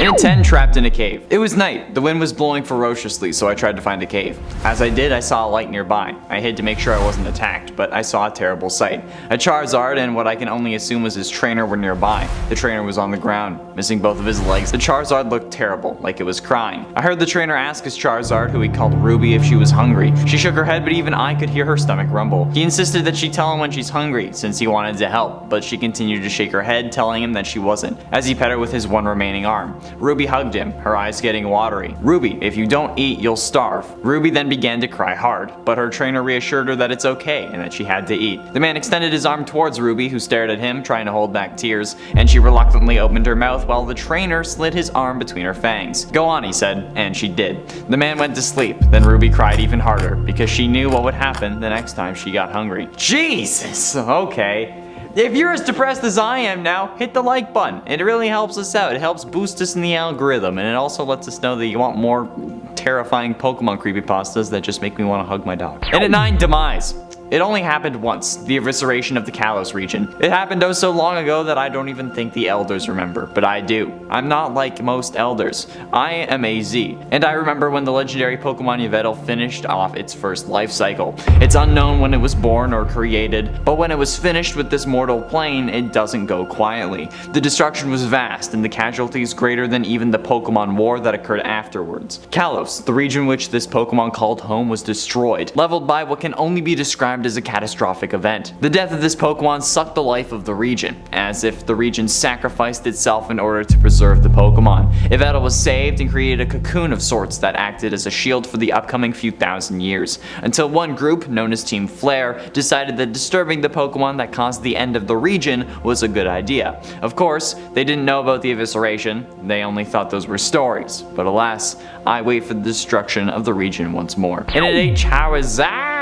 In at 10, trapped in a cave. It was night. The wind was blowing ferociously, so I tried to find a cave. As I did, I saw a light nearby. I hid to make sure I wasn't attacked, but I saw a terrible sight. A Charizard and what I can only assume was his trainer were nearby. The trainer was on the ground, missing both of his legs. The Charizard looked terrible, like it was crying. I heard the trainer ask his Charizard, who he called Ruby, if she was hungry. She shook her head, but even I could hear her stomach rumble. He insisted that she tell him when she's hungry, since he wanted to help, but she continued to shake her head, telling him that she wasn't, as he pet her with his one remaining arm. Ruby hugged him, her eyes getting watery. "Ruby, if you don't eat, you'll starve." Ruby then began to cry hard, but her trainer reassured her that it's okay and that she had to eat. The man extended his arm towards Ruby, who stared at him, trying to hold back tears, and she reluctantly opened her mouth while the trainer slid his arm between her fangs. "Go on," he said, and she did. The man went to sleep, then Ruby cried even harder, because she knew what would happen the next time she got hungry. Jesus! Okay. If you're as depressed as I am now, hit the like button. It really helps us out. It helps boost us in the algorithm, and it also lets us know that you want more terrifying Pokemon creepypastas that just make me want to hug my dog. And at 9, Demise. It only happened once, the evisceration of the Kalos region. It happened oh so long ago that I don't even think the elders remember, but I do. I'm not like most elders. I am AZ, and I remember when the legendary Pokemon Yveltal finished off its first life cycle. It's unknown when it was born or created, but when it was finished with this mortal plane, it doesn't go quietly. The destruction was vast, and the casualties greater than even the Pokemon War that occurred afterwards. Kalos, the region which this Pokemon called home, was destroyed, leveled by what can only be described as a catastrophic event. The death of this Pokemon sucked the life of the region, as if the region sacrificed itself in order to preserve the Pokemon. Yveltal was saved and created a cocoon of sorts that acted as a shield for the upcoming few thousand years, until one group, known as Team Flare, decided that disturbing the Pokemon that caused the end of the region was a good idea. Of course, they didn't know about the evisceration, they only thought those were stories, but alas, I wait for the destruction of the region once more. And at 8, Charizard!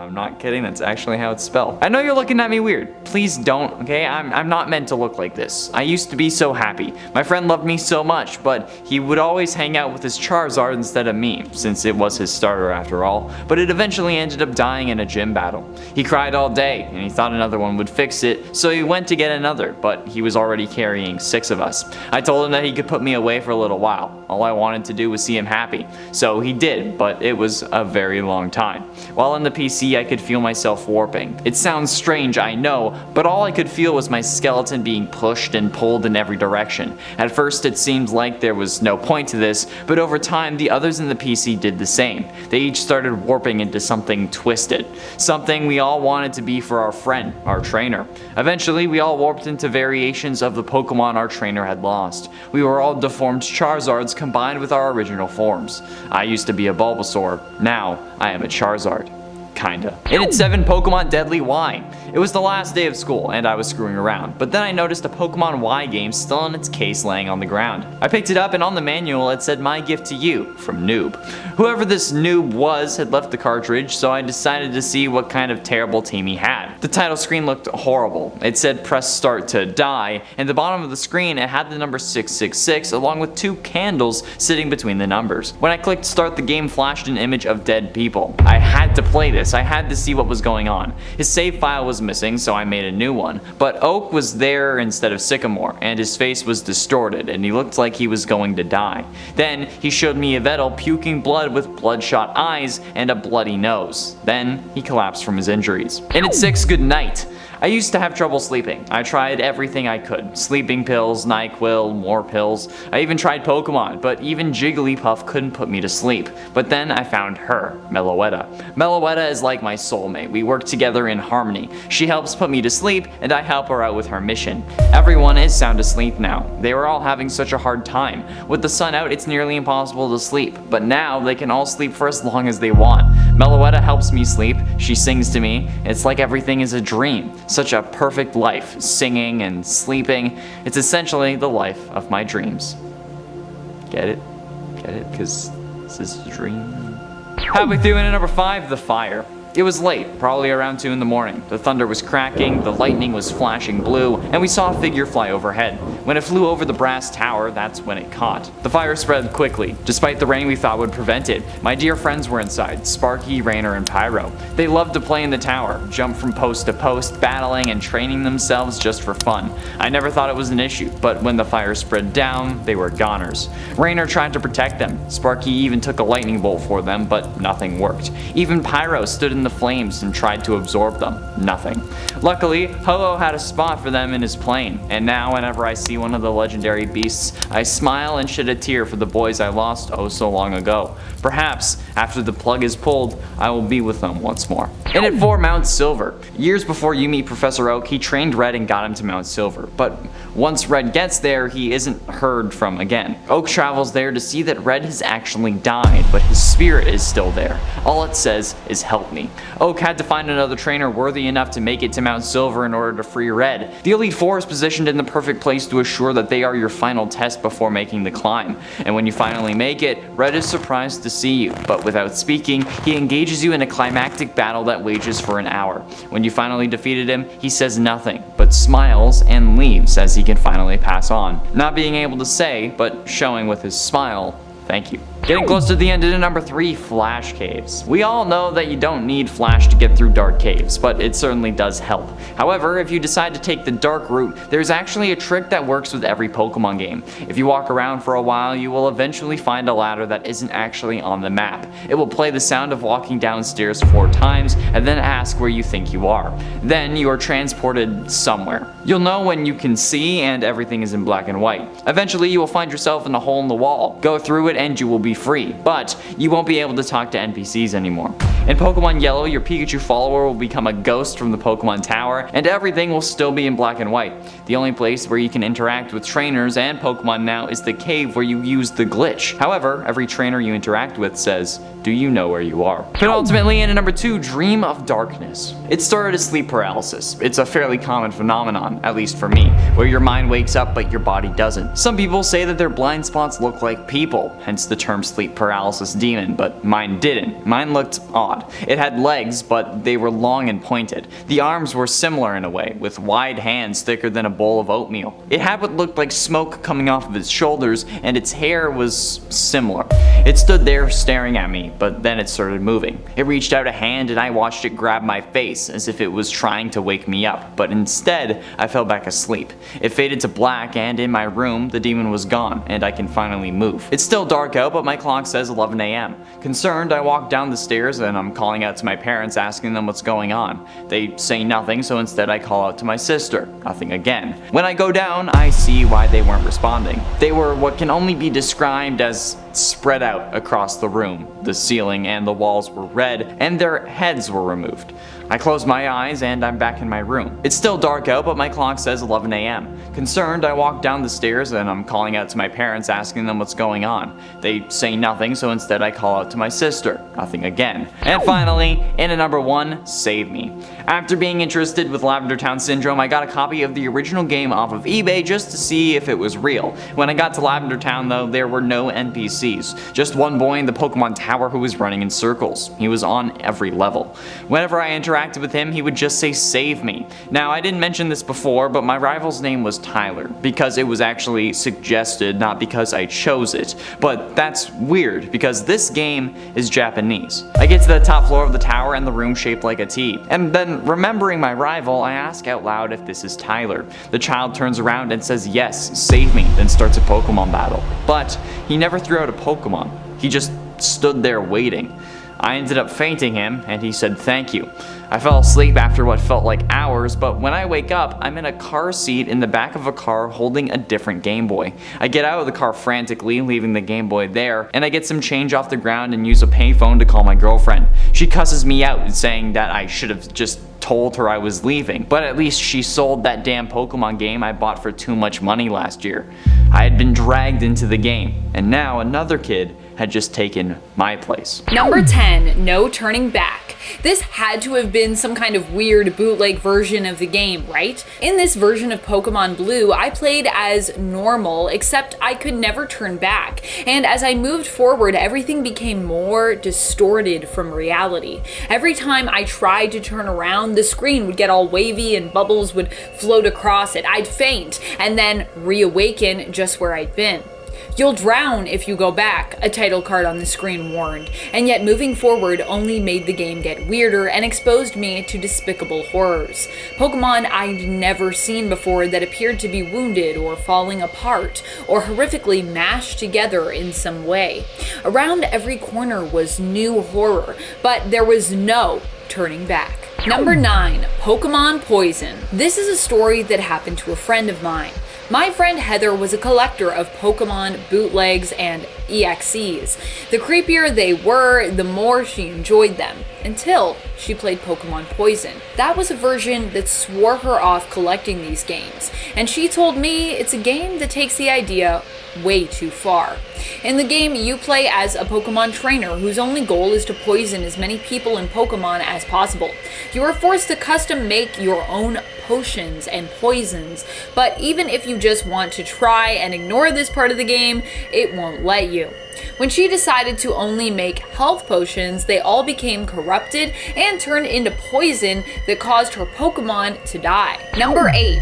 I'm not kidding, that's actually how it's spelled. I know you're looking at me weird. Please don't, okay? I'm not meant to look like this. I used to be so happy. My friend loved me so much, but he would always hang out with his Charizard instead of me, since it was his starter after all. But it eventually ended up dying in a gym battle. He cried all day, and he thought another one would fix it, so he went to get another, but he was already carrying 6 of us. I told him that he could put me away for a little while. All I wanted to do was see him happy. So he did, but it was a very long time. While in the PC, I could feel myself warping. It sounds strange, I know, but all I could feel was my skeleton being pushed and pulled in every direction. At first it seemed like there was no point to this, but over time the others in the PC did the same. They each started warping into something twisted. Something we all wanted to be for our friend, our trainer. Eventually we all warped into variations of the Pokemon our trainer had lost. We were all deformed Charizards combined with our original forms. I used to be a Bulbasaur, now I am a Charizard. Kinda. And at 7, Pokemon Deadly Y. It was the last day of school, and I was screwing around, but then I noticed a Pokemon Y game still in its case laying on the ground. I picked it up, and on the manual it said, "My gift to you," from Noob. Whoever this Noob was had left the cartridge, so I decided to see what kind of terrible team he had. The title screen looked horrible. It said press start to die, and at the bottom of the screen it had the number 666 along with 2 candles sitting between the numbers. When I clicked start, the game flashed an image of dead people. I had to play this. I had to see what was going on. His save file was missing, so I made a new one. But Oak was there instead of Sycamore, and his face was distorted, and he looked like he was going to die. Then he showed me Yveltal puking blood with bloodshot eyes and a bloody nose. Then he collapsed from his injuries. And at 6, good night. I used to have trouble sleeping. I tried everything I could. Sleeping pills, NyQuil, more pills. I even tried Pokemon, but even Jigglypuff couldn't put me to sleep. But then I found her, Meloetta. Meloetta is like my soulmate. We work together in harmony. She helps put me to sleep, and I help her out with her mission. Everyone is sound asleep now. They were all having such a hard time. With the sun out, it's nearly impossible to sleep, but now they can all sleep for as long as they want. Meloetta helps me sleep. She sings to me. It's like everything is a dream. Such a perfect life, singing and sleeping. It's essentially the life of my dreams. Get it? Get it? Because this is a dream. Halfway through, and at number 5, the fire. It was late, probably around 2 in the morning. The thunder was cracking, the lightning was flashing blue, and we saw a figure fly overhead. When it flew over the brass tower, that's when it caught. The fire spread quickly. Despite the rain we thought would prevent it, my dear friends were inside, Sparky, Rainer, and Pyro. They loved to play in the tower, jump from post to post, battling and training themselves just for fun. I never thought it was an issue, but when the fire spread down, they were goners. Rainer tried to protect them. Sparky even took a lightning bolt for them, but nothing worked. Even Pyro stood in the flames and tried to absorb them. Nothing. Luckily, Ho-Oh had a spot for them in his plane, and now whenever I see one of the legendary beasts, I smile and shed a tear for the boys I lost oh so long ago. Perhaps, after the plug is pulled, I will be with them once more. And at 4 Mount Silver. Years before you meet Professor Oak, he trained Red and got him to Mount Silver, but once Red gets there, he isn't heard from again. Oak travels there to see that Red has actually died, but his spirit is still there. All it says is help me. Oak had to find another trainer worthy enough to make it to Mount Silver in order to free Red. The Elite Four is positioned in the perfect place to assure that they are your final test before making the climb. And when you finally make it, Red is surprised to see you, but without speaking, he engages you in a climactic battle that wages for an hour. When you finally defeated him, he says nothing, but smiles and leaves as he can finally pass on. Not being able to say, but showing with his smile, thank you. Getting close to the end into number 3, Flash Caves. We all know that you don't need Flash to get through dark caves, but it certainly does help. However, if you decide to take the dark route, there's actually a trick that works with every Pokemon game. If you walk around for a while, you will eventually find a ladder that isn't actually on the map. It will play the sound of walking downstairs 4 times, and then ask where you think you are. Then you are transported somewhere. You'll know when you can see, and everything is in black and white. Eventually, you will find yourself in a hole in the wall. Go through it and you will be free, but you won't be able to talk to NPCs anymore. In Pokemon Yellow, your Pikachu follower will become a ghost from the Pokemon Tower, and everything will still be in black and white. The only place where you can interact with trainers and Pokemon now is the cave where you use the glitch. However, every trainer you interact with says, do you know where you are? But ultimately, in number 2, Dream of Darkness. It started as sleep paralysis. It's a fairly common phenomenon, at least for me, where your mind wakes up but your body doesn't. Some people say that their blind spots look like people, hence the term sleep paralysis demon, but mine didn't. Mine looked odd. It had legs, but they were long and pointed. The arms were similar in a way, with wide hands thicker than a bowl of oatmeal. It had what looked like smoke coming off of its shoulders, and its hair was similar. It stood there staring at me, but then it started moving. It reached out a hand and I watched it grab my face as if it was trying to wake me up, but instead I fell back asleep. It faded to black, and in my room the demon was gone and I can finally move. It's still dark out, but my clock says 11 a.m. Concerned, I walk down the stairs and I'm calling out to my parents asking them what's going on. They say nothing, so instead I call out to my sister. Nothing again. When I go down, I see why they weren't responding. They were what can only be described as spread out across the room. The ceiling and the walls were red, and their heads were removed. I close my eyes and I'm back in my room. It's still dark out, but my clock says 11 a.m. Concerned, I walk down the stairs and I'm calling out to my parents asking them what's going on. They say nothing, so instead I call out to my sister. Nothing again. And finally, in at number 1, Save Me. After being interested with Lavender Town Syndrome, I got a copy of the original game off of eBay just to see if it was real. When I got to Lavender Town though, there were no NPCs. Just one boy in the Pokemon Tower who was running in circles. He was on every level. Whenever I interacted with him, he would just say save me. Now, I didn't mention this before, but my rival's name was Tyler, because it was actually suggested, not because I chose it. But that's weird, because this game is Japanese. I get to the top floor of the tower and the room shaped like a T. And then, remembering my rival, I ask out loud if this is Tyler. The child turns around and says yes, save me, then starts a Pokemon battle. But he never threw out a Pokemon. He just stood there waiting. I ended up fainting him, and he said thank you. I fell asleep after what felt like hours, but when I wake up, I'm in a car seat in the back of a car holding a different Game Boy. I get out of the car frantically, leaving the Game Boy there, and I get some change off the ground and use a payphone to call my girlfriend. She cusses me out, saying that I should have just told her I was leaving, but at least she sold that damn Pokemon game I bought for too much money last year. I had been dragged into the game, and now another kid had just taken my place. Number 10, no turning back. This had to have been some kind of weird bootleg version of the game, right? In this version of Pokemon Blue, I played as normal, except I could never turn back. And as I moved forward, everything became more distorted from reality. Every time I tried to turn around, the screen would get all wavy and bubbles would float across it. I'd faint and then reawaken just where I'd been. You'll drown if you go back, a title card on the screen warned, and yet moving forward only made the game get weirder and exposed me to despicable horrors. Pokemon I'd never seen before that appeared to be wounded or falling apart or horrifically mashed together in some way. Around every corner was new horror, but there was no turning back. Number 9, Pokemon Poison. This is a story that happened to a friend of mine. My friend Heather was a collector of Pokemon bootlegs and EXEs. The creepier they were, the more she enjoyed them, until she played Pokemon Poison. That was a version that swore her off collecting these games, and she told me it's a game that takes the idea way too far. In the game, you play as a Pokemon trainer whose only goal is to poison as many people in Pokemon as possible. You are forced to custom make your own potions and poisons, but even if you just want to try and ignore this part of the game, it won't let you. When she decided to only make health potions, they all became corrupted and turned into poison that caused her Pokemon to die. Number 8.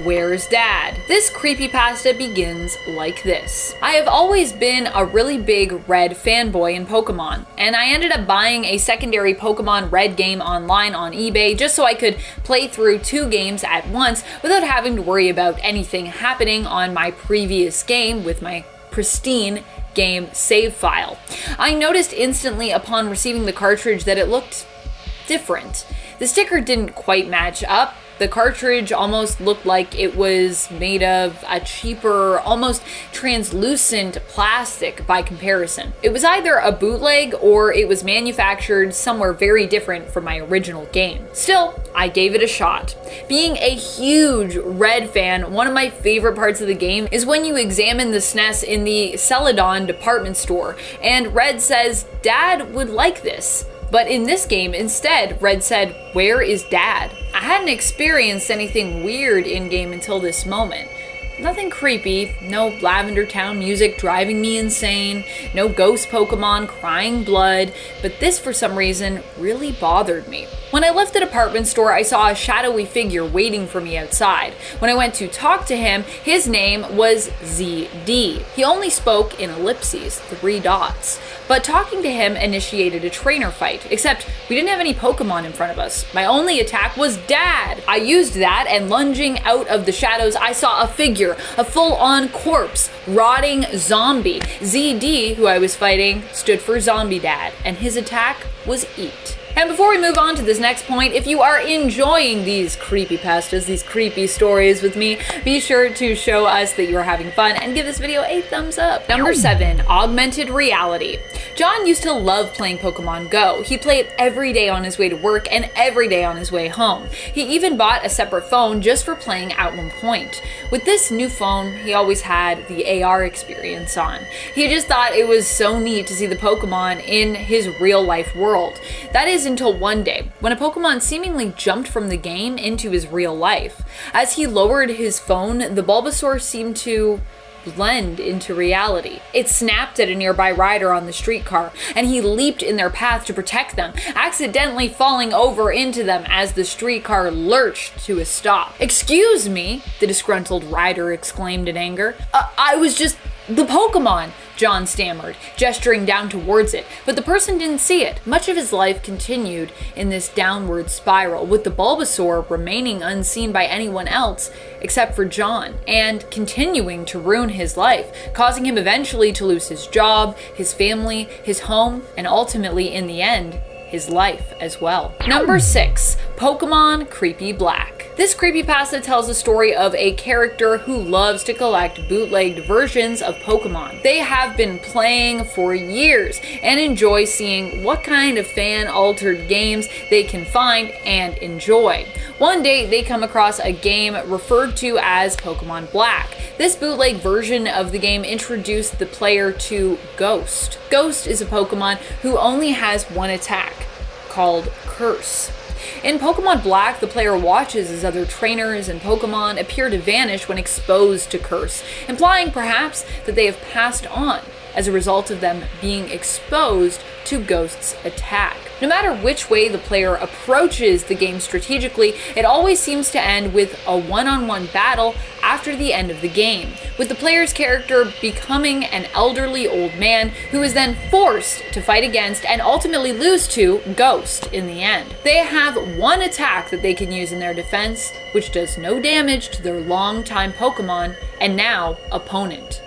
Where's Dad? This creepypasta begins like this. I have always been a really big Red fanboy in Pokemon, and I ended up buying a secondary Pokemon Red game online on eBay just so I could play through 2 games at once without having to worry about anything happening on my previous game with my pristine game save file. I noticed instantly upon receiving the cartridge that it looked different. The sticker didn't quite match up. The cartridge almost looked like it was made of a cheaper, almost translucent plastic by comparison. It was either a bootleg or it was manufactured somewhere very different from my original game. Still, I gave it a shot. Being a huge Red fan, one of my favorite parts of the game is when you examine the SNES in the Celadon department store, and Red says, "Dad would like this." But in this game, instead, Red said, "Where is Dad?" I hadn't experienced anything weird in-game until this moment. Nothing creepy, no Lavender Town music driving me insane, no ghost Pokemon crying blood, but this for some reason really bothered me. When I left the department store, I saw a shadowy figure waiting for me outside. When I went to talk to him, his name was ZD. He only spoke in ellipses, 3 dots. But talking to him initiated a trainer fight, except we didn't have any Pokemon in front of us. My only attack was Dad! I used that, and lunging out of the shadows, I saw a figure, a full-on corpse, rotting zombie. ZD, who I was fighting, stood for Zombie Dad, and his attack was Eat. And before we move on to this next point, if you are enjoying these creepypastas, these creepy stories with me, be sure to show us that you are having fun and give this video a thumbs up. Number 7, augmented reality. John used to love playing Pokemon Go. He played every day on his way to work and every day on his way home. He even bought a separate phone just for playing at one point. With this new phone, he always had the AR experience on. He just thought it was so neat to see the Pokemon in his real life world. That is until one day, when a Pokemon seemingly jumped from the game into his real life. As he lowered his phone, the Bulbasaur seemed to blend into reality. It snapped at a nearby rider on the streetcar, and he leaped in their path to protect them, accidentally falling over into them as the streetcar lurched to a stop. "Excuse me," the disgruntled rider exclaimed in anger. I was just the Pokemon," John stammered, gesturing down towards it, but the person didn't see it. Much of his life continued in this downward spiral, with the Bulbasaur remaining unseen by anyone else except for John, and continuing to ruin his life, causing him eventually to lose his job, his family, his home, and ultimately, in the end, his life as well. Number 6, Pokemon Creepy Black. This creepypasta tells the story of a character who loves to collect bootlegged versions of Pokemon. They have been playing for years and enjoy seeing what kind of fan-altered games they can find and enjoy. One day they come across a game referred to as Pokemon Black. This bootleg version of the game introduced the player to Ghost. Ghost is a Pokemon who only has one attack, called Curse. In Pokemon Black, the player watches as other trainers and Pokemon appear to vanish when exposed to Curse, implying perhaps that they have passed on as a result of them being exposed to Ghost's attack. No matter which way the player approaches the game strategically, it always seems to end with a one-on-one battle after the end of the game, with the player's character becoming an elderly old man who is then forced to fight against and ultimately lose to Ghost in the end. They have one attack that they can use in their defense, which does no damage to their longtime Pokemon and now opponent.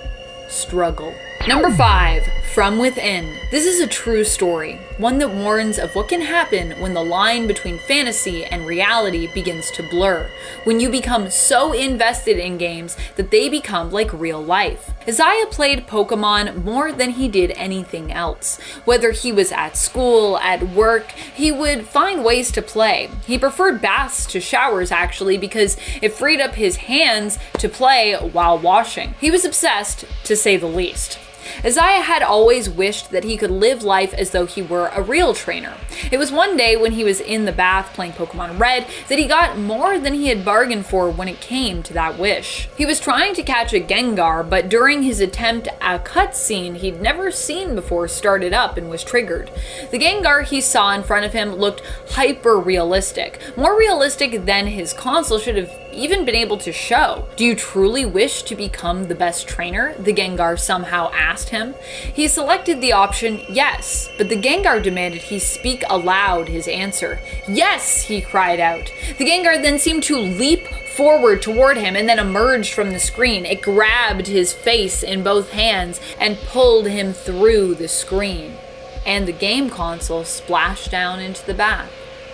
Struggle. Number 5, From Within. This is a true story, one that warns of what can happen when the line between fantasy and reality begins to blur, when you become so invested in games that they become like real life. Isaiah played Pokemon more than he did anything else. Whether he was at school, at work, he would find ways to play. He preferred baths to showers actually because it freed up his hands to play while washing. He was obsessed, to say the least. Isaiah had always wished that he could live life as though he were a real trainer. It was one day when he was in the bath playing Pokemon Red that he got more than he had bargained for when it came to that wish. He was trying to catch a Gengar, but during his attempt, a cutscene he'd never seen before started up and was triggered. The Gengar he saw in front of him looked hyper-realistic, more realistic than his console should have even been able to show. "Do you truly wish to become the best trainer?" the Gengar somehow asked him. He selected the option yes, but the Gengar demanded he speak aloud his answer. "Yes!" he cried out. The Gengar then seemed to leap forward toward him and then emerged from the screen. It grabbed his face in both hands and pulled him through the screen. And the game console splashed down into the bath.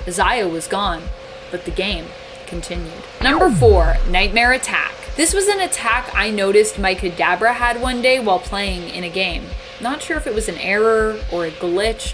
Isaiah was gone, but the game continued. Number 4, Nightmare Attack. This was an attack I noticed my Kadabra had one day while playing in a game. Not sure if it was an error or a glitch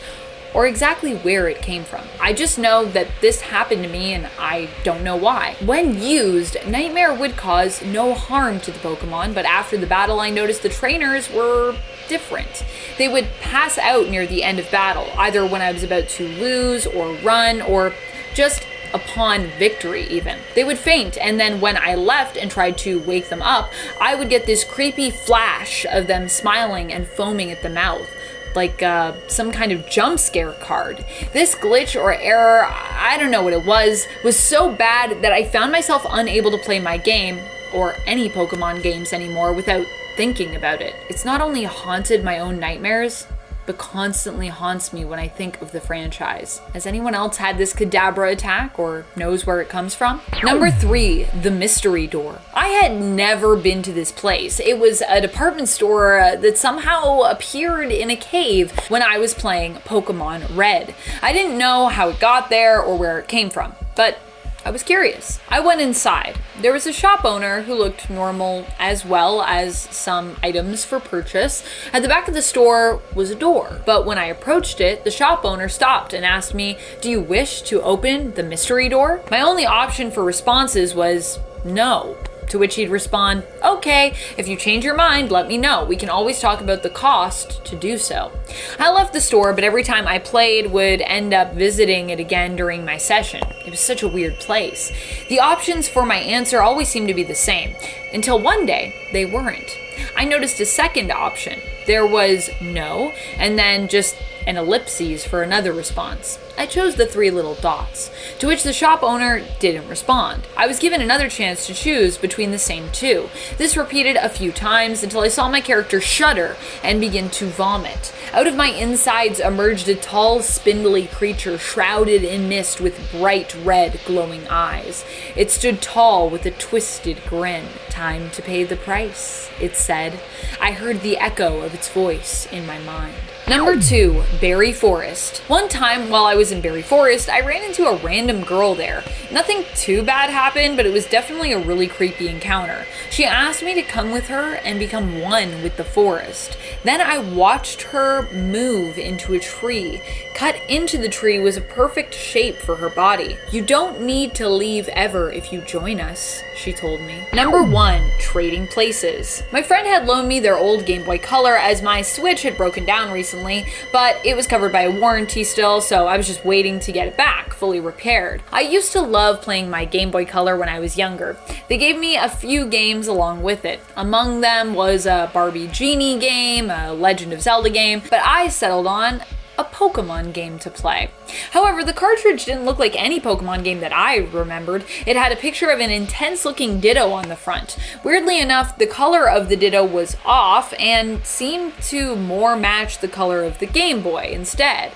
or exactly where it came from. I just know that this happened to me and I don't know why. When used, Nightmare would cause no harm to the Pokemon, but after the battle I noticed the trainers were different. They would pass out near the end of battle, either when I was about to lose or run or just upon victory even. They would faint, and then when I left and tried to wake them up, I would get this creepy flash of them smiling and foaming at the mouth, like some kind of jump scare card. This glitch or error, I don't know what it was so bad that I found myself unable to play my game, or any Pokemon games anymore, without thinking about it. It's not only haunted my own nightmares, but constantly haunts me when I think of the franchise. Has anyone else had this Kadabra attack or knows where it comes from? Number 3, the Mystery Door. I had never been to this place. It was a department store that somehow appeared in a cave when I was playing Pokemon Red. I didn't know how it got there or where it came from, but I was curious. I went inside. There was a shop owner who looked normal, as well as some items for purchase. At the back of the store was a door, but when I approached it, the shop owner stopped and asked me, "Do you wish to open the mystery door?" My only option for responses was no. To which he'd respond, "Okay, if you change your mind, let me know. We can always talk about the cost to do so." I left the store, but every time I played would end up visiting it again during my session. It was such a weird place. The options for my answer always seemed to be the same, until one day they weren't. I noticed a second option. There was no, and then just an ellipses for another response. I chose the 3 little dots, to which the shop owner didn't respond. I was given another chance to choose between the same 2. This repeated a few times until I saw my character shudder and begin to vomit. Out of my insides emerged a tall, spindly creature shrouded in mist with bright red, glowing eyes. It stood tall with a twisted grin. "Time to pay the price," it said. I heard the echo of its voice in my mind. Number 2, Berry Forest. One time while I was in Berry Forest, I ran into a random girl there. Nothing too bad happened, but it was definitely a really creepy encounter. She asked me to come with her and become one with the forest. Then I watched her move into a tree. Cut into the tree was a perfect shape for her body. "You don't need to leave ever if you join us," she told me. Number 1, Trading Places. My friend had loaned me their old Game Boy Color as my Switch had broken down recently, but it was covered by a warranty still, so I was just waiting to get it back, fully repaired. I used to love playing my Game Boy Color when I was younger. They gave me a few games along with it. Among them was a Barbie Genie game, a Legend of Zelda game, but I settled on a Pokemon game to play. However, the cartridge didn't look like any Pokemon game that I remembered. It had a picture of an intense looking Ditto on the front. Weirdly enough, the color of the Ditto was off and seemed to more match the color of the Game Boy instead.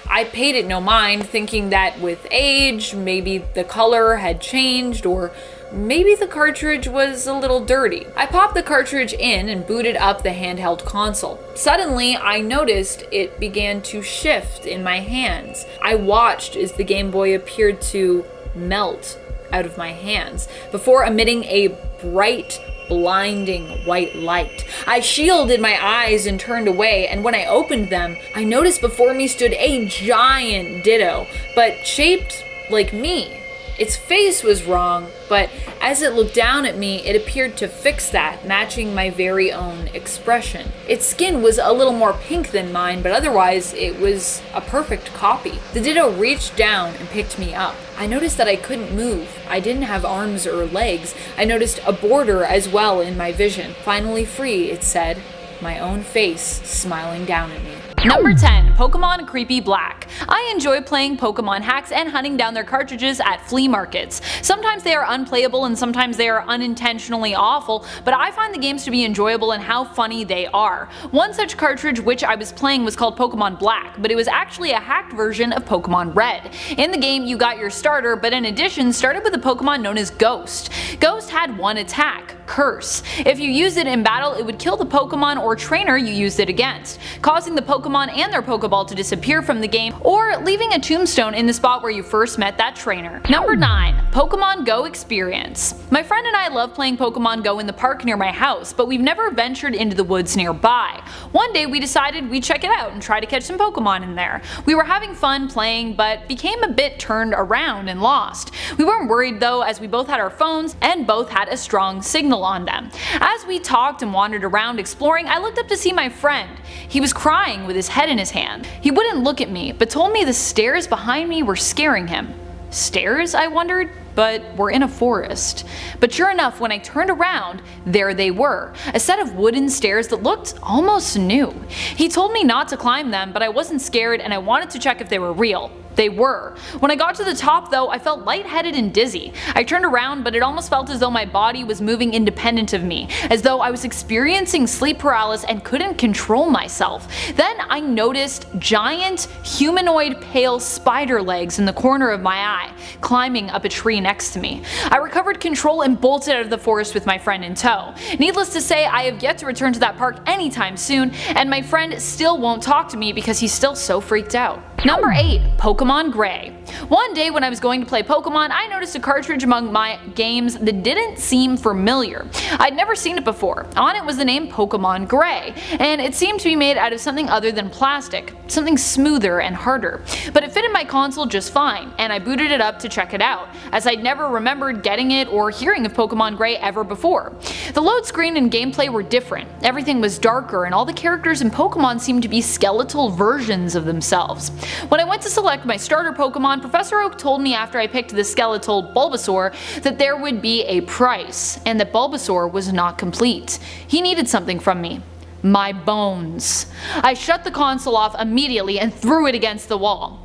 I paid it no mind, thinking that with age, maybe the color had changed, or maybe the cartridge was a little dirty. I popped the cartridge in and booted up the handheld console. Suddenly, I noticed it began to shift in my hands. I watched as the Game Boy appeared to melt out of my hands before emitting a bright, blinding white light. I shielded my eyes and turned away, and when I opened them, I noticed before me stood a giant Ditto, but shaped like me. Its face was wrong, but as it looked down at me, it appeared to fix that, matching my very own expression. Its skin was a little more pink than mine, but otherwise it was a perfect copy. The Ditto reached down and picked me up. I noticed that I couldn't move. I didn't have arms or legs. I noticed a border as well in my vision. "Finally free," it said, my own face smiling down at me. Number 10, Pokemon Creepy Black. I enjoy playing Pokemon hacks and hunting down their cartridges at flea markets. Sometimes they are unplayable and sometimes they are unintentionally awful, but I find the games to be enjoyable and how funny they are. One such cartridge which I was playing was called Pokemon Black, but it was actually a hacked version of Pokemon Red. In the game you got your starter, but in addition started with a Pokemon known as Ghost. Ghost had one attack, Curse. If you used it in battle, it would kill the Pokemon or trainer you used it against, causing the Pokemon and their Pokeball to disappear from the game, or leaving a tombstone in the spot where you first met that trainer. Number 9, Pokemon Go Experience. My friend and I love playing Pokemon Go in the park near my house, but we've never ventured into the woods nearby. One day we decided we'd check it out and try to catch some Pokemon in there. We were having fun playing, but became a bit turned around and lost. We weren't worried though, as we both had our phones and both had a strong signal on them. As we talked and wandered around exploring, I looked up to see my friend. He was crying with his head in his hand. He wouldn't look at me, but told me the stairs behind me were scaring him. Stairs, I wondered, but we're in a forest. But sure enough, when I turned around, there they were, a set of wooden stairs that looked almost new. He told me not to climb them, but I wasn't scared and I wanted to check if they were real. They were. When I got to the top though, I felt lightheaded and dizzy. I turned around, but it almost felt as though my body was moving independent of me, as though I was experiencing sleep paralysis and couldn't control myself. Then I noticed giant, humanoid pale spider legs in the corner of my eye, climbing up a tree next to me. I recovered control and bolted out of the forest with my friend in tow. Needless to say, I have yet to return to that park anytime soon, and my friend still won't talk to me because he's still so freaked out. Number 8, Pokemon Gray. One day when I was going to play Pokemon, I noticed a cartridge among my games that didn't seem familiar. I'd never seen it before. On it was the name Pokemon Gray, and it seemed to be made out of something other than plastic, something smoother and harder. But it fit in my console just fine, and I booted it up to check it out, as I'd never remembered getting it or hearing of Pokemon Gray ever before. The load screen and gameplay were different. Everything was darker, and all the characters in Pokemon seemed to be skeletal versions of themselves. When I went to select my starter Pokemon, Professor Oak told me after I picked the skeletal Bulbasaur that there would be a price, and that Bulbasaur was not complete. He needed something from me. My bones. I shut the console off immediately and threw it against the wall.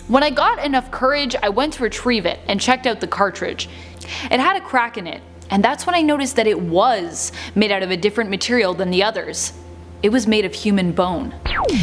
When I got enough courage, I went to retrieve it and checked out the cartridge. It had a crack in it, and that's when I noticed that it was made out of a different material than the others. it was made of human bone.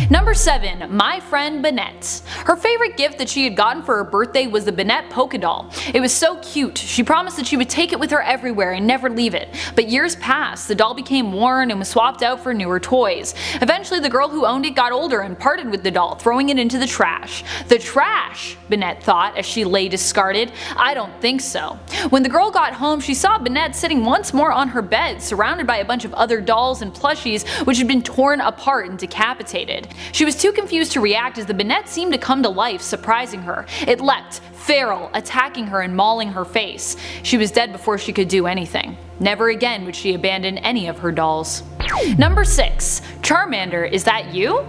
Number 7. My friend Banette. Her favorite gift that she had gotten for her birthday was the Banette polka doll. It was so cute, she promised that she would take it with her everywhere and never leave it. But years passed, the doll became worn and was swapped out for newer toys. Eventually the girl who owned it got older and parted with the doll, throwing it into the trash. The trash, Banette thought as she lay discarded. I don't think so. When the girl got home, she saw Banette sitting once more on her bed, surrounded by a bunch of other dolls and plushies which had been torn apart and decapitated. She was too confused to react as the Banette seemed to come to life, surprising her. It leapt, feral, attacking her and mauling her face. She was dead before she could do anything. Never again would she abandon any of her dolls. Number 6. Charmander, is that you?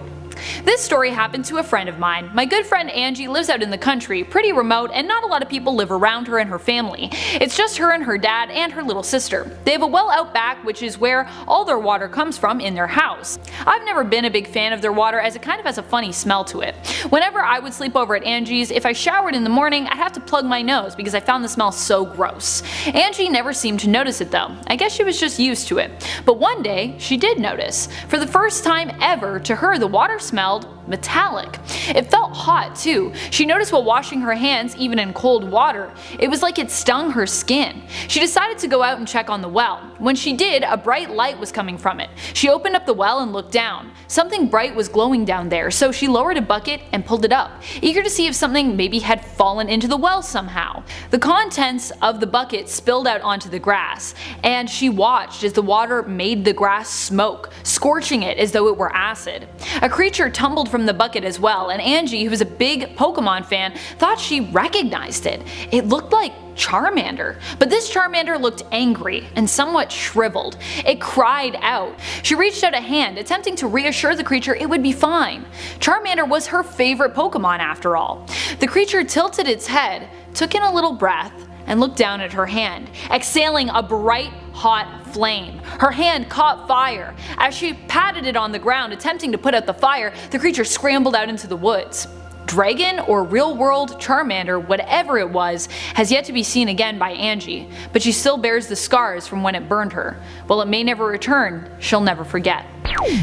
This story happened to a friend of mine. My good friend Angie lives out in the country, pretty remote, and not a lot of people live around her and her family. It's just her and her dad and her little sister. They have a well out back, which is where all their water comes from in their house. I've never been a big fan of their water as it kind of has a funny smell to it. Whenever I would sleep over at Angie's, if I showered in the morning, I'd have to plug my nose because I found the smell so gross. Angie never seemed to notice it though. I guess she was just used to it. But one day, she did notice. For the first time ever, to her the water smelled metallic. It felt hot too. She noticed while washing her hands, even in cold water, it was like it stung her skin. She decided to go out and check on the well. When she did, a bright light was coming from it. She opened up the well and looked down. Something bright was glowing down there, so she lowered a bucket and pulled it up, eager to see if something maybe had fallen into the well somehow. The contents of the bucket spilled out onto the grass, and she watched as the water made the grass smoke, scorching it as though it were acid. A creature tumbled from the bucket as well, and Angie, who was a big Pokemon fan, thought she recognized it. It looked like Charmander, but this Charmander looked angry and somewhat shriveled. It cried out. She reached out a hand, attempting to reassure the creature it would be fine. Charmander was her favorite Pokemon after all. The creature tilted its head, took in a little breath, and looked down at her hand, exhaling a bright, hot flame. Her hand caught fire. As she patted it on the ground, attempting to put out the fire, the creature scrambled out into the woods. Dragon or real-world Charmander, whatever it was, has yet to be seen again by Angie, but she still bears the scars from when it burned her. While it may never return, she'll never forget.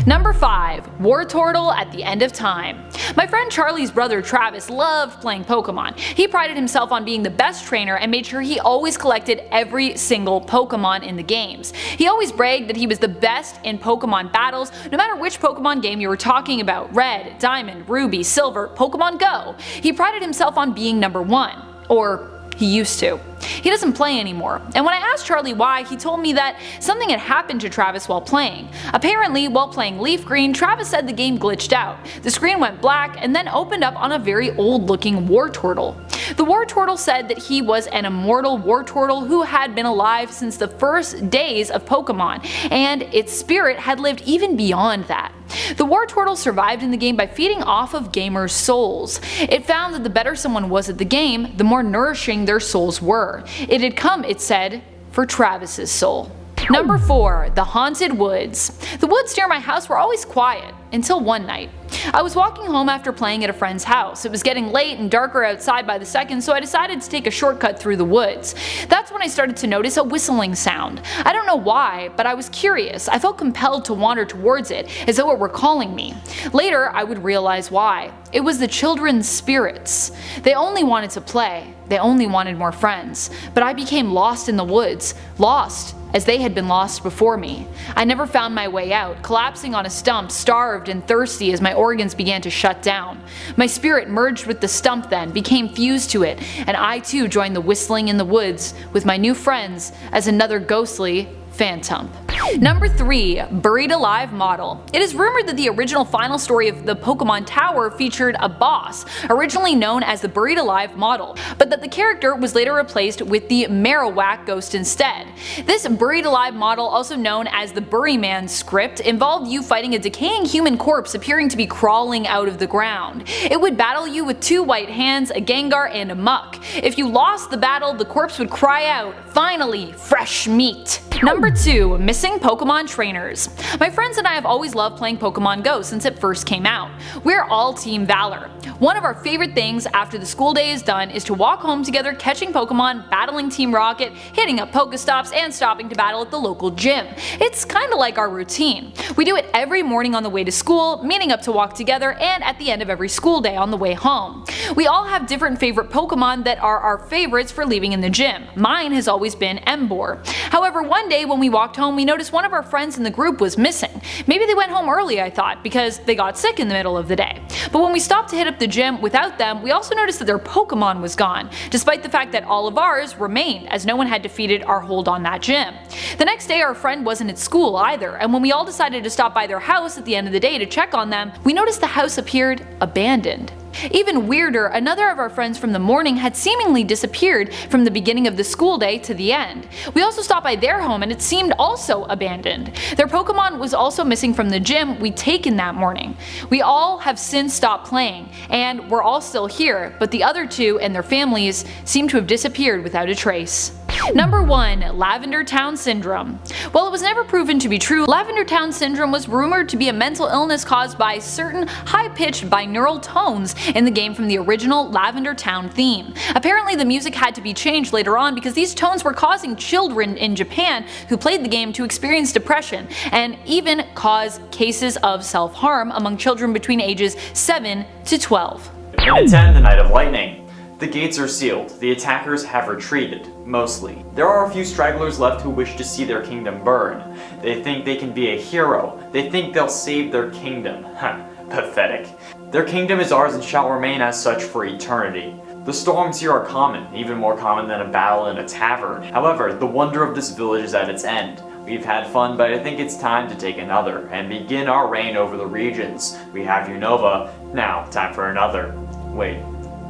Number 5. Wartortle at the End of Time. My friend Charlie's brother Travis loved playing Pokemon. He prided himself on being the best trainer and made sure he always collected every single Pokemon in the games. He always bragged that he was the best in Pokemon battles, no matter which Pokemon game you were talking about: Red, Diamond, Ruby, Silver, Pokemon Go. He prided himself on being number 1. Or he used to. He doesn't play anymore, and when I asked Charlie why, he told me that something had happened to Travis while playing. Apparently, while playing Leaf Green, Travis said the game glitched out. The screen went black and then opened up on a very old looking Wartortle. The Wartortle said that he was an immortal Wartortle who had been alive since the first days of Pokemon, and its spirit had lived even beyond that. The Wartortle survived in the game by feeding off of gamers' souls. It found that the better someone was at the game, the more nourishing their souls were. It had come, it said, for Travis's soul. Number 4. The Haunted Woods. The woods near my house were always quiet, until one night. I was walking home after playing at a friend's house. It was getting late and darker outside by the second, so I decided to take a shortcut through the woods. That's when I started to notice a whistling sound. I don't know why, but I was curious. I felt compelled to wander towards it, as though it were calling me. Later, I would realize why. It was the children's spirits. They only wanted to play. They only wanted more friends. But I became lost in the woods. Lost as they had been lost before me. I never found my way out, collapsing on a stump, starved and thirsty as my organs began to shut down. My spirit merged with the stump then, became fused to it, and I too joined the whistling in the woods with my new friends as another ghostly phantom. Number 3. Buried Alive Model. It is rumored that the original final story of the Pokemon Tower featured a boss, originally known as the Buried Alive Model, but that the character was later replaced with the Marowak ghost instead. This Buried Alive Model, also known as the Buryman script, involved you fighting a decaying human corpse appearing to be crawling out of the ground. It would battle you with 2 white hands, a Gengar, and a Muck. If you lost the battle, the corpse would cry out, "Finally, fresh meat!" Number 2. Missing Pokemon trainers. My friends and I have always loved playing Pokemon Go since it first came out. We're all Team Valor. One of our favorite things after the school day is done is to walk home together catching Pokemon, battling Team Rocket, hitting up Pokestops, and stopping to battle at the local gym. It's kinda like our routine. We do it every morning on the way to school, meeting up to walk together, and at the end of every school day on the way home. We all have different favorite Pokemon that are our favorites for leaving in the gym. Mine has always been Emboar. However, one day when we walked home, we noticed one of our friends in the group was missing. Maybe they went home early, I thought, because they got sick in the middle of the day. But when we stopped to hit up the gym without them, we also noticed that their Pokemon was gone, despite the fact that all of ours remained, as no one had defeated our hold on that gym. The next day our friend wasn't at school either, and when we all decided to stop by their house at the end of the day to check on them, we noticed the house appeared abandoned. Even weirder, another of our friends from the morning had seemingly disappeared from the beginning of the school day to the end. We also stopped by their home and it seemed also abandoned. Their Pokemon was also missing from the gym we'd taken that morning. We all have since stopped playing, and we're all still here, but the other two and their families seem to have disappeared without a trace. Number 1. Lavender Town Syndrome. While it was never proven to be true, Lavender Town Syndrome was rumored to be a mental illness caused by certain high-pitched binaural tones in the game from the original Lavender Town theme. Apparently the music had to be changed later on because these tones were causing children in Japan who played the game to experience depression, and even cause cases of self-harm among children between ages 7 to 12. And attend the Night of Lightning. The gates are sealed. The attackers have retreated, mostly. There are a few stragglers left who wish to see their kingdom burn. They think they can be a hero. They think they'll save their kingdom. Pathetic. Their kingdom is ours and shall remain as such for eternity. The storms here are common, even more common than a battle in a tavern. However, the wonder of this village is at its end. We've had fun, but I think it's time to take another, and begin our reign over the regions. We have Unova, now time for another. Wait.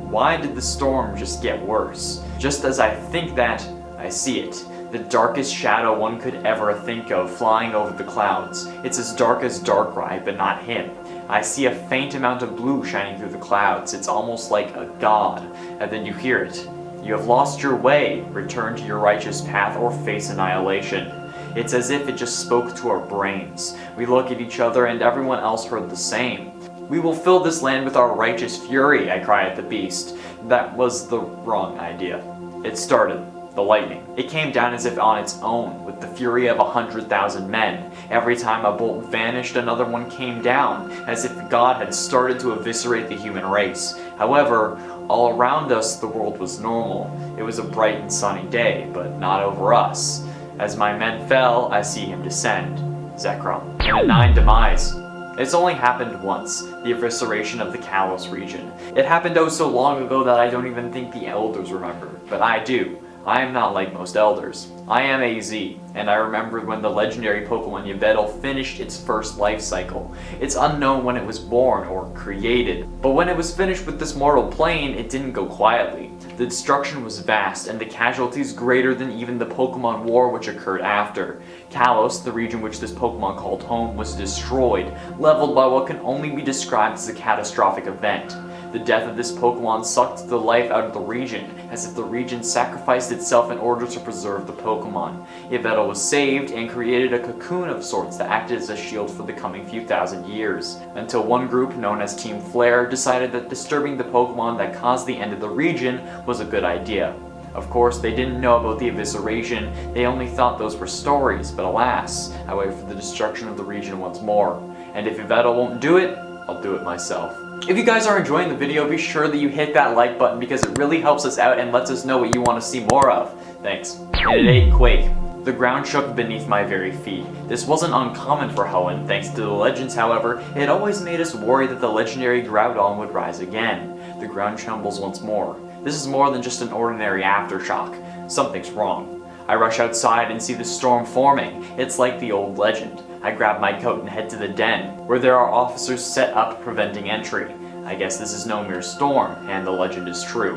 Why did the storm just get worse? Just as I think that, I see it. The darkest shadow one could ever think of flying over the clouds. It's as dark as Darkrai, but not him. I see a faint amount of blue shining through the clouds. It's almost like a god. And then you hear it. You have lost your way. Return to your righteous path or face annihilation. It's as if it just spoke to our brains. We look at each other and everyone else heard the same. We will fill this land with our righteous fury, I cry at the beast. That was the wrong idea. It started, the lightning. It came down as if on its own, with the fury of 100,000 men. Every time a bolt vanished, another one came down, as if God had started to eviscerate the human race. However, all around us the world was normal. It was a bright and sunny day, but not over us. As my men fell, I see him descend. Zekrom. And a 9 demise. It's only happened once, the evisceration of the Kalos region. It happened oh so long ago that I don't even think the elders remember, but I do. I am not like most elders. I am AZ, and I remembered when the legendary Pokemon Yveltal finished its first life cycle. It's unknown when it was born or created, but when it was finished with this mortal plane, it didn't go quietly. The destruction was vast, and the casualties greater than even the Pokemon War which occurred after. Kalos, the region which this Pokemon called home, was destroyed, leveled by what can only be described as a catastrophic event. The death of this Pokemon sucked the life out of the region, as if the region sacrificed itself in order to preserve the Pokemon. Yveltal was saved and created a cocoon of sorts that acted as a shield for the coming few thousand years, until one group, known as Team Flare, decided that disturbing the Pokemon that caused the end of the region was a good idea. Of course, they didn't know about the evisceration, they only thought those were stories, but alas, I wait for the destruction of the region once more. And if Yveltal won't do it, I'll do it myself. If you guys are enjoying the video, be sure that you hit that like button because it really helps us out and lets us know what you want to see more of. Thanks. And it ate Quake. The ground shook beneath my very feet. This wasn't uncommon for Hoenn, thanks to the legends however, it always made us worry that the legendary Groudon would rise again. The ground trembles once more. This is more than just an ordinary aftershock. Something's wrong. I rush outside and see the storm forming. It's like the old legend. I grab my coat and head to the den, where there are officers set up preventing entry. I guess this is no mere storm, and the legend is true.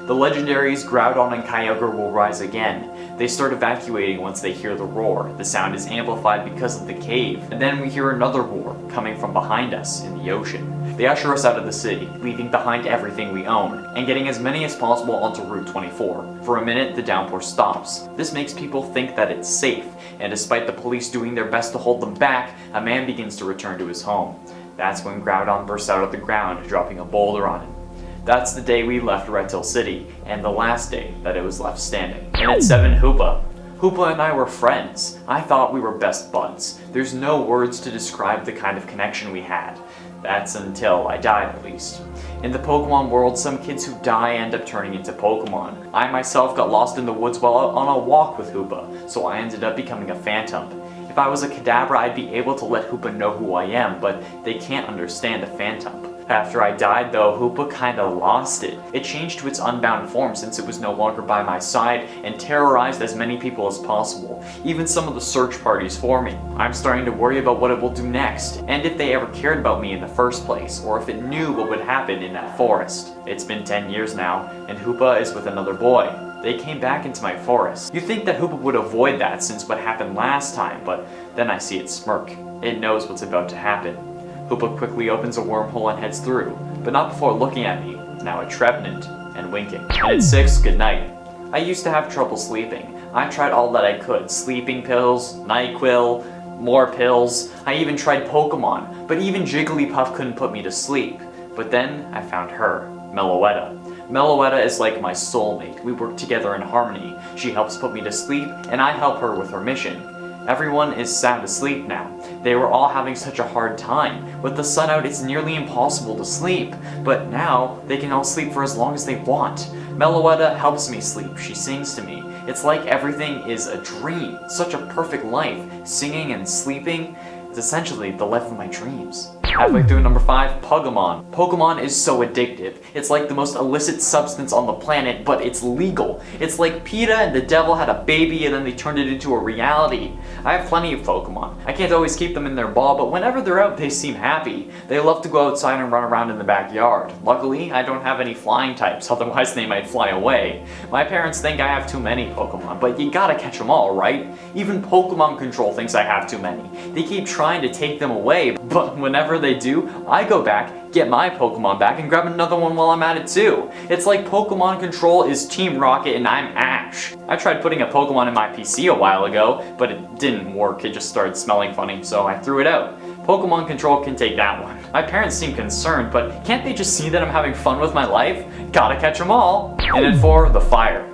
The legendaries Groudon and Kyogre will rise again. They start evacuating once they hear the roar. The sound is amplified because of the cave, and then we hear another roar coming from behind us in the ocean. They usher us out of the city, leaving behind everything we own, and getting as many as possible onto Route 24. For a minute, the downpour stops. This makes people think that it's safe, and despite the police doing their best to hold them back, a man begins to return to his home. That's when Groudon bursts out of the ground, dropping a boulder on him. That's the day we left Red Hill City, and the last day that it was left standing. And at 7, Hoopa. Hoopa and I were friends. I thought we were best buds. There's no words to describe the kind of connection we had. That's until I died, at least. In the Pokemon world, some kids who die end up turning into Pokemon. I myself got lost in the woods while out on a walk with Hoopa, so I ended up becoming a Phantom. If I was a Kadabra, I'd be able to let Hoopa know who I am, but they can't understand a Phantom. After I died though, Hoopa kinda lost it. It changed to its unbound form since it was no longer by my side and terrorized as many people as possible, even some of the search parties for me. I'm starting to worry about what it will do next, and if they ever cared about me in the first place, or if it knew what would happen in that forest. It's been 10 years now, and Hoopa is with another boy. They came back into my forest. You'd think that Hoopa would avoid that since what happened last time, but then I see it smirk. It knows what's about to happen. Hoopa quickly opens a wormhole and heads through, but not before looking at me, now a Trevenant, and winking. And at 6, good night. I used to have trouble sleeping. I tried all that I could, sleeping pills, NyQuil, more pills. I even tried Pokemon, but even Jigglypuff couldn't put me to sleep. But then I found her, Meloetta. Meloetta is like my soulmate. We work together in harmony. She helps put me to sleep, and I help her with her mission. Everyone is sound asleep now. They were all having such a hard time. With the sun out, it's nearly impossible to sleep. But now, they can all sleep for as long as they want. Meloetta helps me sleep. She sings to me. It's like everything is a dream. Such a perfect life. Singing and sleeping is essentially the life of my dreams. Halfway through number 5, Pokemon. Pokemon is so addictive. It's like the most illicit substance on the planet, but it's legal. It's like PETA and the devil had a baby and then they turned it into a reality. I have plenty of Pokemon. I can't always keep them in their ball, but whenever they're out, they seem happy. They love to go outside and run around in the backyard. Luckily, I don't have any flying types, otherwise they might fly away. My parents think I have too many Pokemon, but you gotta catch them all, right? Even Pokemon Control thinks I have too many. They keep trying to take them away, but whenever they do, I go back, get my Pokemon back, and grab another one while I'm at it too. It's like Pokemon Control is Team Rocket and I'm Ash. I tried putting a Pokemon in my PC a while ago, but it didn't work. It just started smelling funny, so I threw it out. Pokemon Control can take that one. My parents seem concerned, but can't they just see that I'm having fun with my life? Gotta catch them all. And at 4, the fire.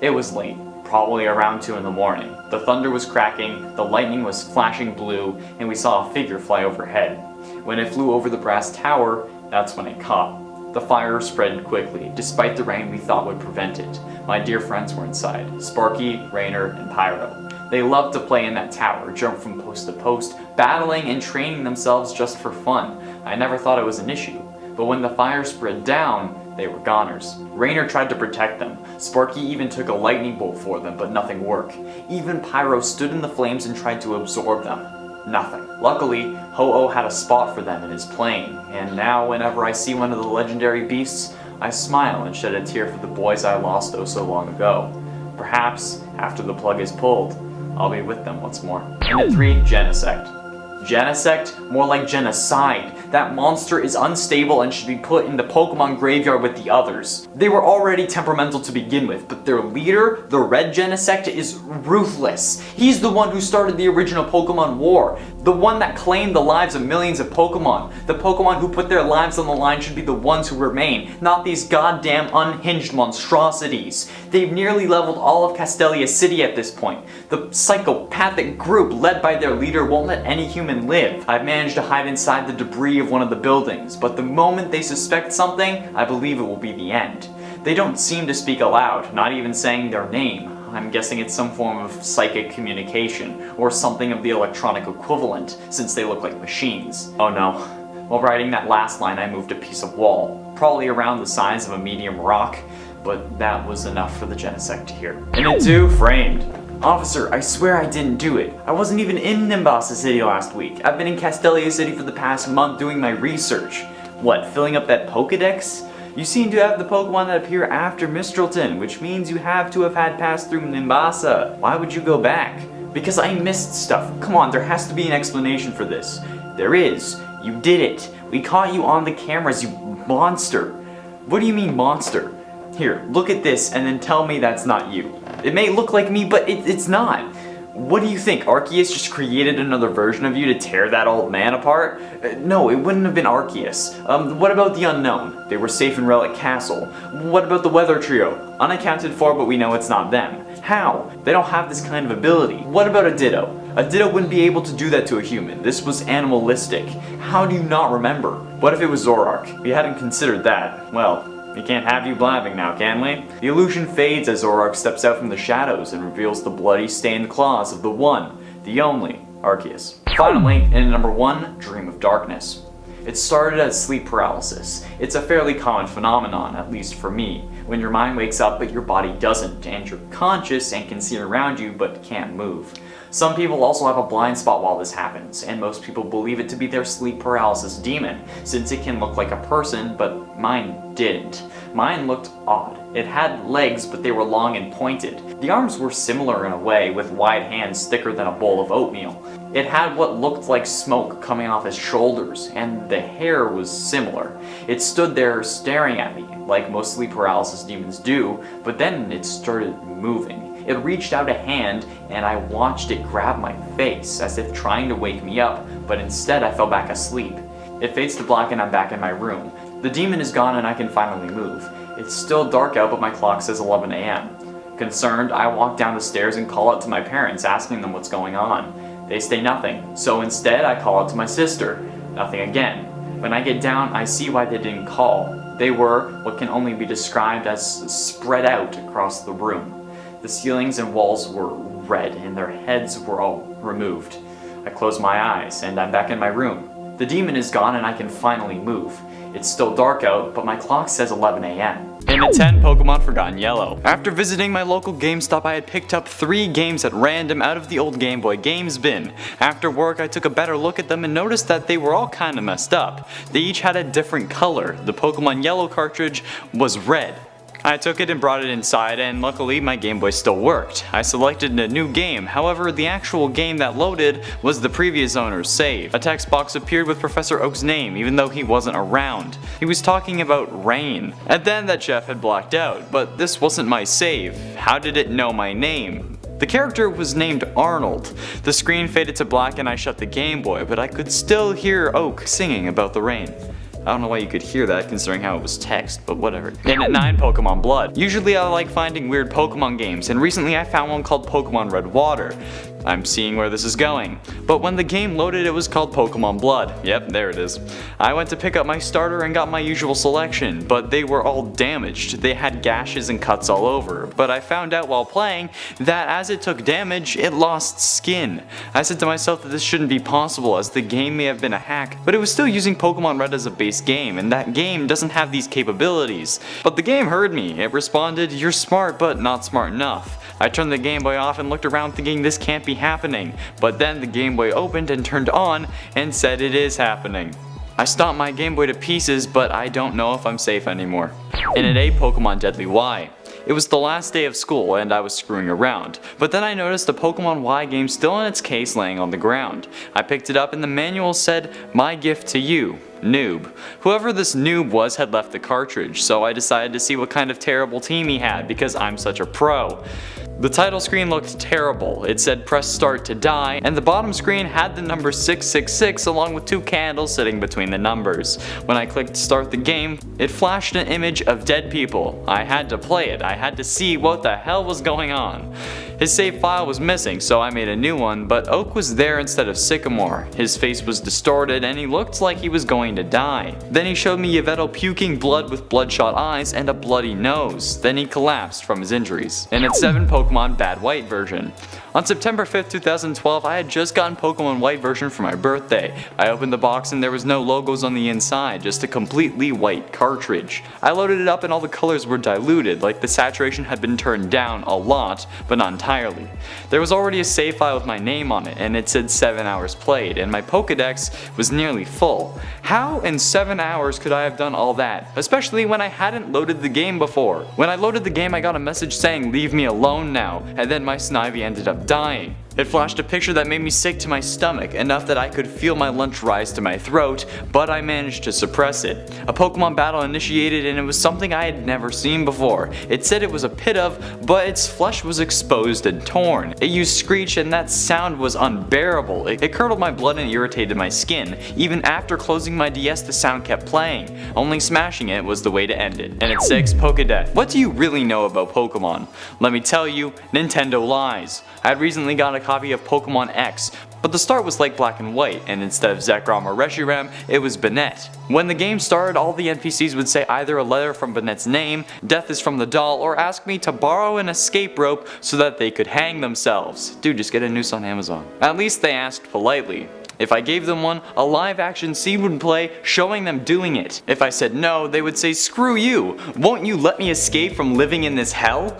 It was late. Probably around 2 in the morning. The thunder was cracking, the lightning was flashing blue, and we saw a figure fly overhead. When it flew over the brass tower, that's when it caught. The fire spread quickly, despite the rain we thought would prevent it. My dear friends were inside, Sparky, Rainer, and Pyro. They loved to play in that tower, jump from post to post, battling and training themselves just for fun. I never thought it was an issue, but when the fire spread down, they were goners. Rainer tried to protect them. Sparky even took a lightning bolt for them, but nothing worked. Even Pyro stood in the flames and tried to absorb them. Nothing. Luckily, Ho-Oh had a spot for them in his plane, and now whenever I see one of the legendary beasts, I smile and shed a tear for the boys I lost oh so long ago. Perhaps, after the plug is pulled, I'll be with them once more. And at 3, Genesect. Genesect? More like genocide. That monster is unstable and should be put in the Pokemon graveyard with the others. They were already temperamental to begin with, but their leader, the Red Genesect, is ruthless. He's the one who started the original Pokemon War, the one that claimed the lives of millions of Pokemon. The Pokemon who put their lives on the line should be the ones who remain, not these goddamn unhinged monstrosities. They've nearly leveled all of Castelia City at this point. The psychopathic group led by their leader won't let any human live. I've managed to hide inside the debris of one of the buildings, but the moment they suspect something, I believe it will be the end. They don't seem to speak aloud, not even saying their name. I'm guessing it's some form of psychic communication, or something of the electronic equivalent, since they look like machines. Oh no. While writing that last line, I moved a piece of wall, probably around the size of a medium rock, but that was enough for the Genesect to hear. And at 2, Framed. Officer, I swear I didn't do it. I wasn't even in Nimbasa City last week. I've been in Castelia City for the past month doing my research. What, filling up that Pokedex? You seem to have the Pokemon that appear after Mistralton, which means you have to have had passed through Nimbasa. Why would you go back? Because I missed stuff. Come on, there has to be an explanation for this. There is. You did it. We caught you on the cameras, you monster. What do you mean monster? Here, look at this and then tell me that's not you. It may look like me, but it's not. What do you think? Arceus just created another version of you to tear that old man apart? No, it wouldn't have been Arceus. What about the unknown? They were safe in Relic Castle. What about the Weather Trio? Unaccounted for, but we know it's not them. How? They don't have this kind of ability. What about a Ditto? A Ditto wouldn't be able to do that to a human. This was animalistic. How do you not remember? What if it was Zorark? We hadn't considered that. Well, we can't have you blabbing now, can we? The illusion fades as Zorark steps out from the shadows and reveals the bloody stained claws of the one, the only, Arceus. Finally, in number 1, Dream of Darkness. It started as sleep paralysis. It's a fairly common phenomenon, at least for me, when your mind wakes up but your body doesn't, and you're conscious and can see around you but can't move. Some people also have a blind spot while this happens, and most people believe it to be their sleep paralysis demon, since it can look like a person, but mine didn't. Mine looked odd. It had legs, but they were long and pointed. The arms were similar in a way, with wide hands thicker than a bowl of oatmeal. It had what looked like smoke coming off its shoulders, and the hair was similar. It stood there staring at me, like most sleep paralysis demons do, but then it started moving. It reached out a hand, and I watched it grab my face, as if trying to wake me up, but instead I fell back asleep. It fades to black and I'm back in my room. The demon is gone and I can finally move. It's still dark out, but my clock says 11 a.m. Concerned, I walk down the stairs and call out to my parents, asking them what's going on. They say nothing, so instead I call out to my sister. Nothing again. When I get down, I see why they didn't call. They were what can only be described as spread out across the room. The ceilings and walls were red and their heads were all removed. I close my eyes and I'm back in my room. The demon is gone and I can finally move. It's still dark out, but my clock says 11 a.m. In a 10, Pokemon Forgotten Yellow. After visiting my local GameStop, I had picked up 3 games at random out of the old Game Boy Games bin. After work, I took a better look at them and noticed that they were all kinda messed up. They each had a different color. The Pokemon Yellow cartridge was red. I took it and brought it inside, and luckily my Game Boy still worked. I selected a new game, however the actual game that loaded was the previous owner's save. A text box appeared with Professor Oak's name even though he wasn't around. He was talking about rain. And then that Jeff had blacked out, but this wasn't my save. How did it know my name? The character was named Arnold. The screen faded to black and I shut the Game Boy, but I could still hear Oak singing about the rain. I don't know why you could hear that considering how it was text, but whatever. And at 9, Pokemon Blood. Usually I like finding weird Pokemon games, and recently I found one called Pokemon Red Water. I'm seeing where this is going. But when the game loaded, it was called Pokemon Blood. Yep, there it is. I went to pick up my starter and got my usual selection, but they were all damaged. They had gashes and cuts all over. But I found out while playing that as it took damage, it lost skin. I said to myself that this shouldn't be possible, as the game may have been a hack, but it was still using Pokemon Red as a base game, and that game doesn't have these capabilities. But the game heard me. It responded, "You're smart, but not smart enough." I turned the Game Boy off and looked around thinking this can't be happening, but then the Game Boy opened and turned on and said it is happening. I stomped my Game Boy to pieces, but I don't know if I'm safe anymore. And at 8, Pokemon Deadly Y. It was the last day of school and I was screwing around, but then I noticed the Pokemon Y game still in its case laying on the ground. I picked it up and the manual said, "My gift to you, noob." Whoever this noob was had left the cartridge, so I decided to see what kind of terrible team he had because I'm such a pro. The title screen looked terrible. It said press start to die, and the bottom screen had the number 666 along with 2 candles sitting between the numbers. When I clicked start the game, it flashed an image of dead people. I had to play it. I had to see what the hell was going on. His save file was missing, so I made a new one, but Oak was there instead of Sycamore. His face was distorted and he looked like he was going to die. Then he showed me Yveltal puking blood with bloodshot eyes and a bloody nose. Then he collapsed from his injuries. And at 7, Pokemon Bad White version. On September 5th, 2012, I had just gotten Pokemon White version for my birthday. I opened the box and there was no logos on the inside, just a completely white cartridge. I loaded it up and all the colors were diluted, like the saturation had been turned down a lot, but not entirely. There was already a save file with my name on it, and it said 7 hours played, and my Pokedex was nearly full. How in 7 hours could I have done all that, especially when I hadn't loaded the game before? When I loaded the game, I got a message saying leave me alone now, and then my Snivy ended up dying. It flashed a picture that made me sick to my stomach, enough that I could feel my lunch rise to my throat, but I managed to suppress it. A Pokemon battle initiated and it was something I had never seen before. It said it was a pit of, but its flesh was exposed and torn. It used Screech and that sound was unbearable. It curdled my blood and irritated my skin. Even after closing my DS the sound kept playing. Only smashing it was the way to end it. And at 6, Pokedeath. What do you really know about Pokemon? Let me tell you, Nintendo lies. I had recently got a copy of Pokemon X, but the start was like black and white, and instead of Zekrom or Reshiram, it was Banette. When the game started, all the NPCs would say either a letter from Banette's name, death is from the doll, or ask me to borrow an escape rope so that they could hang themselves. Dude, just get a noose on Amazon. At least they asked politely. If I gave them one, a live action scene would play showing them doing it. If I said no, they would say screw you, won't you let me escape from living in this hell?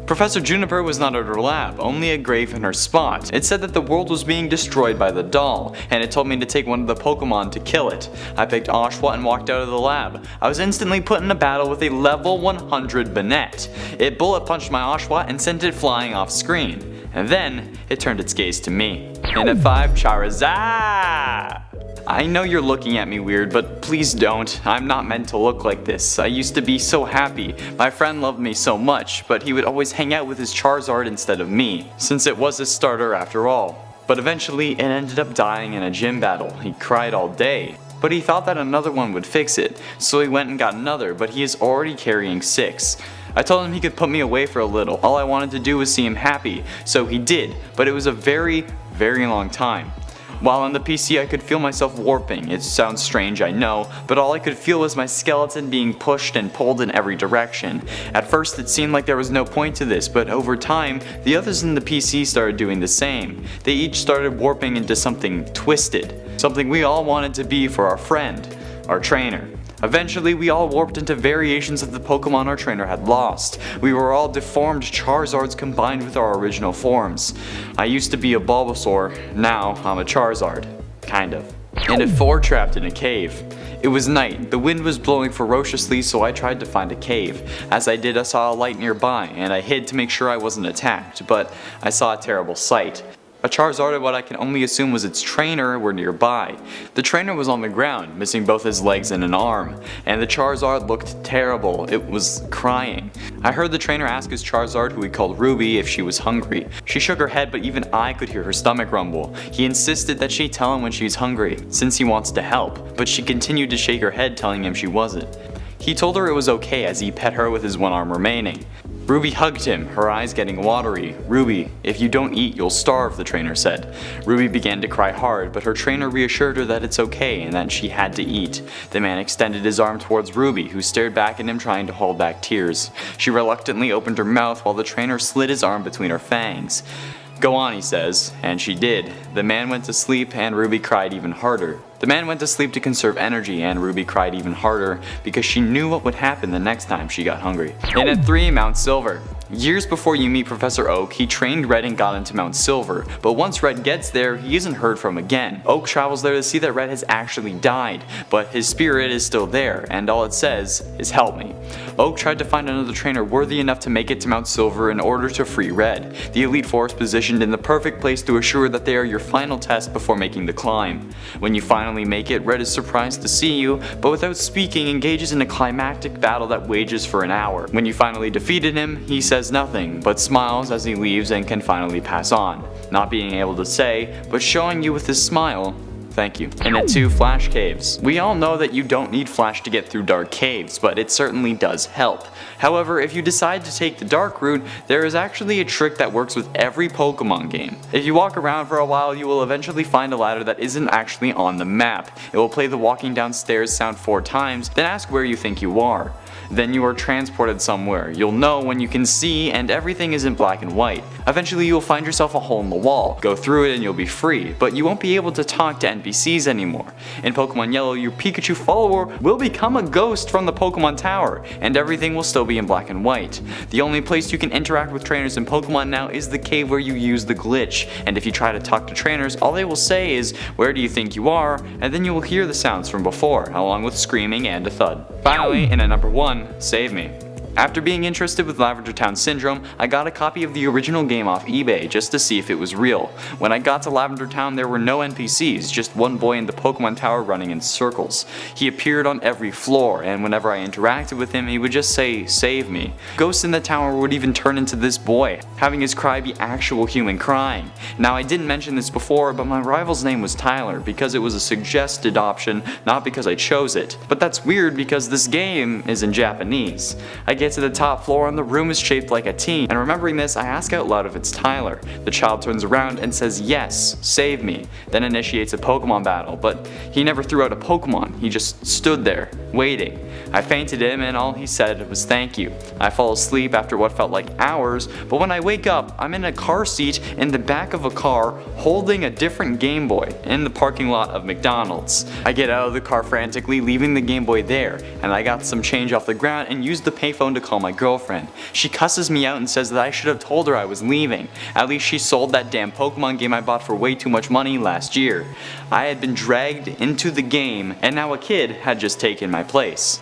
Professor Juniper was not at her lab, only a grave in her spot. It said that the world was being destroyed by the doll, and it told me to take one of the Pokemon to kill it. I picked Oshawott and walked out of the lab. I was instantly put in a battle with a level 100 Banette. It bullet punched my Oshawott and sent it flying off screen. And then, it turned its gaze to me. And at 5, Charizard! I know you're looking at me weird, but please don't. I'm not meant to look like this. I used to be so happy. My friend loved me so much, but he would always hang out with his Charizard instead of me, since it was his starter after all. But eventually, it ended up dying in a gym battle. He cried all day. But he thought that another one would fix it, so he went and got another, but he is already carrying 6. I told him he could put me away for a little. All I wanted to do was see him happy, so he did, but it was a very, very long time. While on the PC I could feel myself warping. It sounds strange, I know, but all I could feel was my skeleton being pushed and pulled in every direction. At first it seemed like there was no point to this, but over time, the others in the PC started doing the same. They each started warping into something twisted. Something we all wanted to be for our friend, our trainer. Eventually, we all warped into variations of the Pokemon our trainer had lost. We were all deformed Charizards combined with our original forms. I used to be a Bulbasaur, now I'm a Charizard. Kind of. And at 4, trapped in a cave. It was night, the wind was blowing ferociously, so I tried to find a cave. As I did, I saw a light nearby, and I hid to make sure I wasn't attacked, but I saw a terrible sight. A Charizard and what I can only assume was its trainer were nearby. The trainer was on the ground, missing both his legs and an arm, and the Charizard looked terrible. It was crying. I heard the trainer ask his Charizard, who he called Ruby, if she was hungry. She shook her head, but even I could hear her stomach rumble. He insisted that she tell him when she's hungry, since he wants to help, but she continued to shake her head, telling him she wasn't. He told her it was okay as he pet her with his one arm remaining. Ruby hugged him, her eyes getting watery. "Ruby, if you don't eat, you'll starve," the trainer said. Ruby began to cry hard, but her trainer reassured her that it's okay and that she had to eat. The man extended his arm towards Ruby, who stared back at him trying to hold back tears. She reluctantly opened her mouth while the trainer slid his arm between her fangs. "Go on," he says, and she did. The man went to sleep and Ruby cried even harder. The man went to sleep to conserve energy and Ruby cried even harder because she knew what would happen the next time she got hungry. And at 3, Mount Silver. Years before you meet Professor Oak, he trained Red and got into Mount Silver, but once Red gets there, he isn't heard from again. Oak travels there to see that Red has actually died, but his spirit is still there, and all it says is "help me." Oak tried to find another trainer worthy enough to make it to Mount Silver in order to free Red. The Elite Four is positioned in the perfect place to assure that they are your final test before making the climb. When you finally make it, Red is surprised to see you, but without speaking engages in a climactic battle that wages for an hour. When you finally defeated him, he says nothing, but smiles as he leaves and can finally pass on, not being able to say, but showing you with his smile, "Thank you." And at 2, Flash Caves. We all know that you don't need Flash to get through dark caves, but it certainly does help. However, if you decide to take the dark route, there is actually a trick that works with every Pokemon game. If you walk around for a while, you will eventually find a ladder that isn't actually on the map. It will play the walking downstairs sound 4 times, then ask where you think you are. Then you are transported somewhere. You'll know when you can see, and everything is in black and white. Eventually you'll find yourself a hole in the wall. Go through it and you'll be free, but you won't be able to talk to NPCs anymore. In Pokemon Yellow, your Pikachu follower will become a ghost from the Pokemon Tower, and everything will still be in black and white. The only place you can interact with trainers in Pokemon now is the cave where you use the glitch, and if you try to talk to trainers, all they will say is, "Where do you think you are?" and then you will hear the sounds from before, along with screaming and a thud. Finally, in at number 1, Save Me. After being interested with Lavender Town Syndrome, I got a copy of the original game off eBay just to see if it was real. When I got to Lavender Town, there were no NPCs, just one boy in the Pokemon Tower running in circles. He appeared on every floor, and whenever I interacted with him, he would just say, "Save me." Ghosts in the tower would even turn into this boy, having his cry be actual human crying. Now, I didn't mention this before, but my rival's name was Tyler because it was a suggested option, not because I chose it. But that's weird because this game is in Japanese. I get to the top floor and the room is shaped like a T, and remembering this, I ask out loud if it's Tyler. The child turns around and says yes, save me, then initiates a Pokemon battle, but he never threw out a Pokemon, he just stood there, waiting. I fainted him and all he said was thank you. I fall asleep after what felt like hours, but when I wake up, I'm in a car seat in the back of a car holding a different Game Boy in the parking lot of McDonald's. I get out of the car frantically, leaving the Game Boy there, and I got some change off the ground and used the payphone to call my girlfriend. She cusses me out and says that I should have told her I was leaving. At least she sold that damn Pokemon game I bought for way too much money last year. I had been dragged into the game, and now a kid had just taken my place.